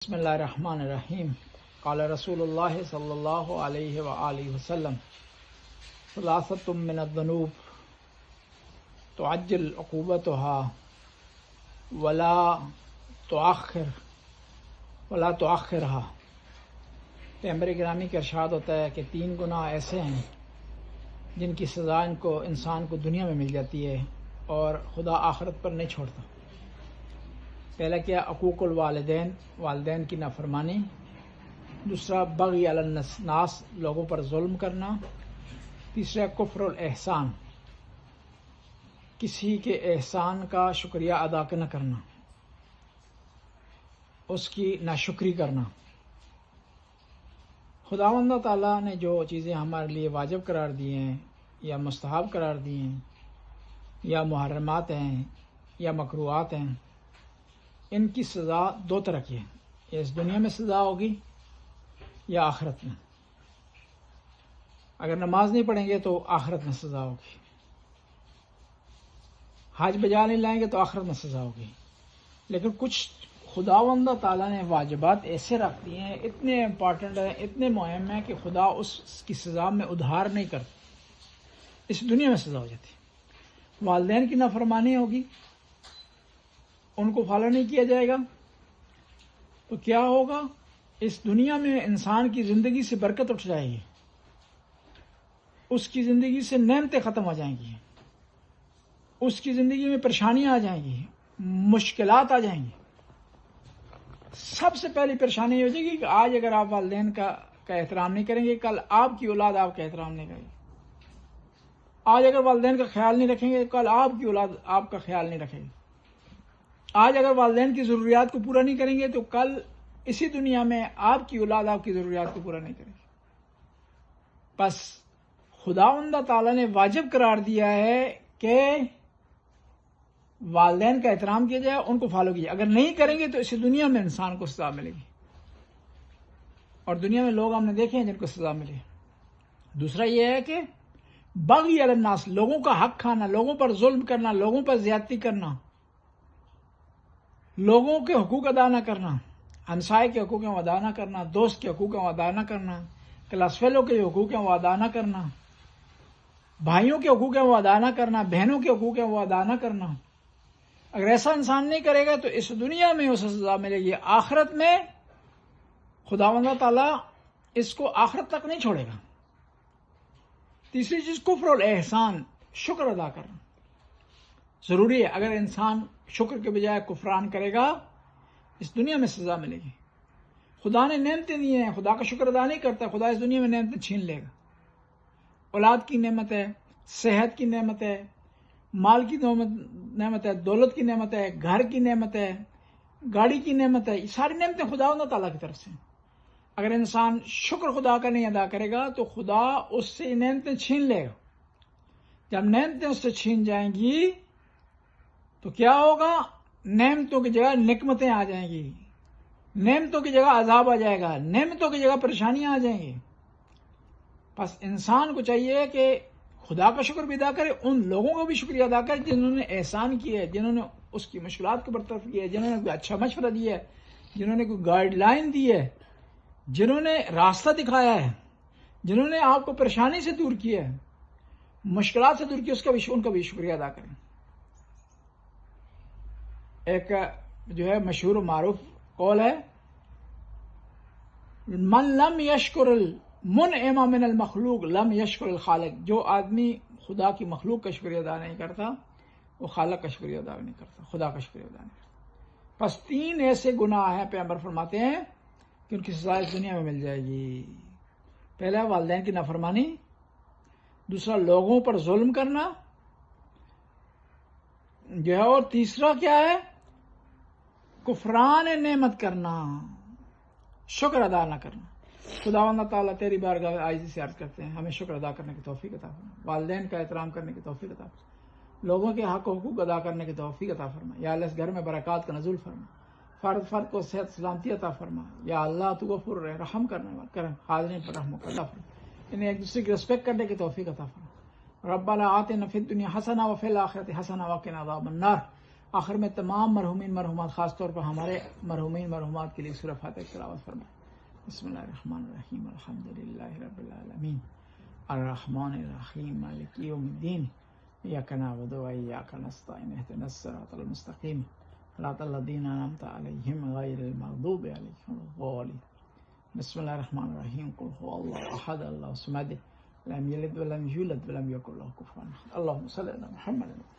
بسم اللہ الرحمن الرحیم قال رسول اللہ صلی اللہ علیہ وآلہ وسلم ثلاثۃ من الذنوب تعجل عقوبتها ولا تؤخرها۔ پیغمبر گرامی کا ارشاد ہوتا ہے کہ 3 گناہ ایسے ہیں جن کی سزا انسان کو دنیا میں مل جاتی ہے اور خدا آخرت پر نہیں چھوڑتا۔ پہلا کیا؟ عقوق الوالدین، والدین کی نافرمانی۔ دوسرا بغی علی الناس، لوگوں پر ظلم کرنا۔ تیسرا کفر الاحسان، کسی کے احسان کا شکریہ ادا نہ کرنا، اس کی ناشکری کرنا۔ خداوند تعالیٰ نے جو چیزیں ہمارے لیے واجب قرار دی ہیں یا مستحب قرار دی ہیں یا محرمات ہیں یا مکروہات ہیں، ان کی سزا 2 طرح کی ہے، یا اس دنیا میں سزا ہوگی یا آخرت میں۔ اگر نماز نہیں پڑھیں گے تو آخرت میں سزا ہوگی، حج بجا نہیں لائیں گے تو آخرت میں سزا ہوگی۔ لیکن کچھ خداوند تعالیٰ نے واجبات ایسے رکھ دیے ہیں، اتنے امپورٹنٹ ہیں، اتنے مہم ہیں کہ خدا اس کی سزا میں ادھار نہیں کرتا، اس دنیا میں سزا ہو جاتی ہے۔ والدین کی نافرمانی ہوگی، ان کو فالو نہیں کیا جائے گا تو کیا ہوگا؟ اس دنیا میں انسان کی زندگی سے برکت اٹھ جائے گی، اس کی زندگی سے نعمتیں ختم ہو جائیں گی، اس کی زندگی میں پریشانیاں آ جائیں گی، مشکلات آ جائیں گی۔ سب سے پہلی پریشانی یہ ہو جائے گی کہ آج اگر آپ والدین کا احترام نہیں کریں گے، کل آپ کی اولاد آپ کا احترام نہیں کرے گی۔ آج اگر والدین کا خیال نہیں رکھیں گے، کل آپ کی اولاد آپ کا خیال نہیں رکھے گی۔ آج اگر والدین کی ضروریات کو پورا نہیں کریں گے تو کل اسی دنیا میں آپ کی اولاد آپ کی ضروریات کو پورا نہیں کرے گی۔ بس خداوند تعالیٰ نے واجب قرار دیا ہے کہ والدین کا احترام کیا جائے، ان کو فالو کیا جائے۔ اگر نہیں کریں گے تو اسی دنیا میں انسان کو سزا ملے گی، اور دنیا میں لوگ ہم نے دیکھے ہیں جن کو سزا ملی۔ دوسرا یہ ہے کہ بغی علی الناس، لوگوں کا حق کھانا، لوگوں پر ظلم کرنا، لوگوں پر زیادتی کرنا، لوگوں کے حقوق ادا نہ کرنا، ہمسائے کے حقوق ادا نہ کرنا، دوست کے حقوق ادا نہ کرنا، کلاس فیلو کے حقوق ادا نہ کرنا، بھائیوں کے حقوق ادا نہ کرنا، بہنوں کے حقوق ادا نہ کرنا۔ اگر ایسا انسان نہیں کرے گا تو اس دنیا میں اسے سزا ملے گی، آخرت میں خداوند تعالیٰ اس کو آخرت تک نہیں چھوڑے گا۔ تیسری چیز کفر الاحسان، شکر ادا کرنا ضروری ہے۔ اگر انسان شکر کے بجائے کفران کرے گا، اس دنیا میں سزا ملے گی۔ خدا نے نعمتیں دی ہیں، خدا کا شکر ادا نہیں کرتا، خدا اس دنیا میں نعمتیں چھین لے گا۔ اولاد کی نعمت ہے، صحت کی نعمت ہے، مال کی نعمت ہے، دولت کی نعمت ہے، گھر کی نعمت ہے، گاڑی کی نعمت ہے، یہ ساری نعمتیں خداوند تعالیٰ کی طرف سے۔ اگر انسان شکر خدا کا نہیں ادا کرے گا تو خدا اس سے نعمتیں چھین لے گا۔ جب نعمتیں اس سے چھین جائیں گی تو کیا ہوگا؟ نعمتوں کی جگہ نقمتیں آ جائیں گی، نعمتوں کی جگہ عذاب آ جائے گا، نعمتوں کی جگہ پریشانیاں آ جائیں گی۔ بس انسان کو چاہیے کہ خدا کا شکر بھی ادا کرے، ان لوگوں کو بھی شکریہ ادا کرے جنہوں نے احسان کیا ہے، جنہوں نے اس کی مشکلات کو برطرف کیا ہے، جنہوں نے کوئی اچھا مشورہ دیا ہے، جنہوں نے کوئی گائیڈ لائن دی ہے، جنہوں نے راستہ دکھایا ہے، جنہوں نے آپ کو پریشانی سے دور کیا ہے، مشکلات سے دور کیا، ان کا بھی شکریہ ادا کریں۔ ایک جو ہے مشہور و معروف قول ہے، من لم یشکر المنعم من المخلوق لم یشکر الخالق، جو آدمی خدا کی مخلوق کا شکریہ ادا نہیں کرتا وہ خالق کا شکریہ ادا نہیں کرتا، خدا کا شکریہ ادا نہیں کرتا۔ بس 3 ایسے گناہ ہیں، پیغمبر فرماتے ہیں کہ ان کی سزا اس دنیا میں مل جائے گی۔ پہلا والدین کی نافرمانی، دوسرا لوگوں پر ظلم کرنا جو ہے، اور تیسرا کیا ہے؟ کفران نعمت کرنا، شکر ادا نہ کرنا۔ خداوند تعالیٰ تیری بارگاہ میں عاجزی سے عرض کرتے ہیں ہمیں شکر ادا کرنے کی توفیق عطا فرما، والدین کا احترام کرنے کی توفیق عطا فرما، لوگوں کے حق و حقوق ادا کرنے کی توفیق عطا فرما۔ یا اللہ اس گھر میں برکات کا نزول فرما، فرد کو صحت سلامتی عطا فرما۔ یا اللہ تو غفور رحم کرم، حاضرین پر رحم عطا فرما، انہیں ایک دوسرے کی رسپیکٹ کرنے کی توفیق عطا فرما۔ ربنا آتنا فی الدنیا حسنہ وفی الآخرۃ حسنہ وقنا عذاب النار۔ آخر میں تمام مرحومین مرحومات، خاص طور پر ہمارے مرحومین مرحومات کے لیے سورہ فاتحہ کی تلاوت فرمائیں۔ بسم اللہ الرحمن الرحیم، الحمد للہ رب العالمین، الرحمن الرحیم، مالک یوم الدین، ایاک نعبد و ایاک نستعین، اہدنا الصراط المستقیم، صراط الذین انعمت علیہم غیر المغضوب علیہم ولا الضالین۔ بسم اللہ الرحمن الرحیم، قل هو اللہ احد اللہ الصمد، لم یلد ولم یولد ولم یکن له کفوا احد۔ اللہم صلی علی محمد۔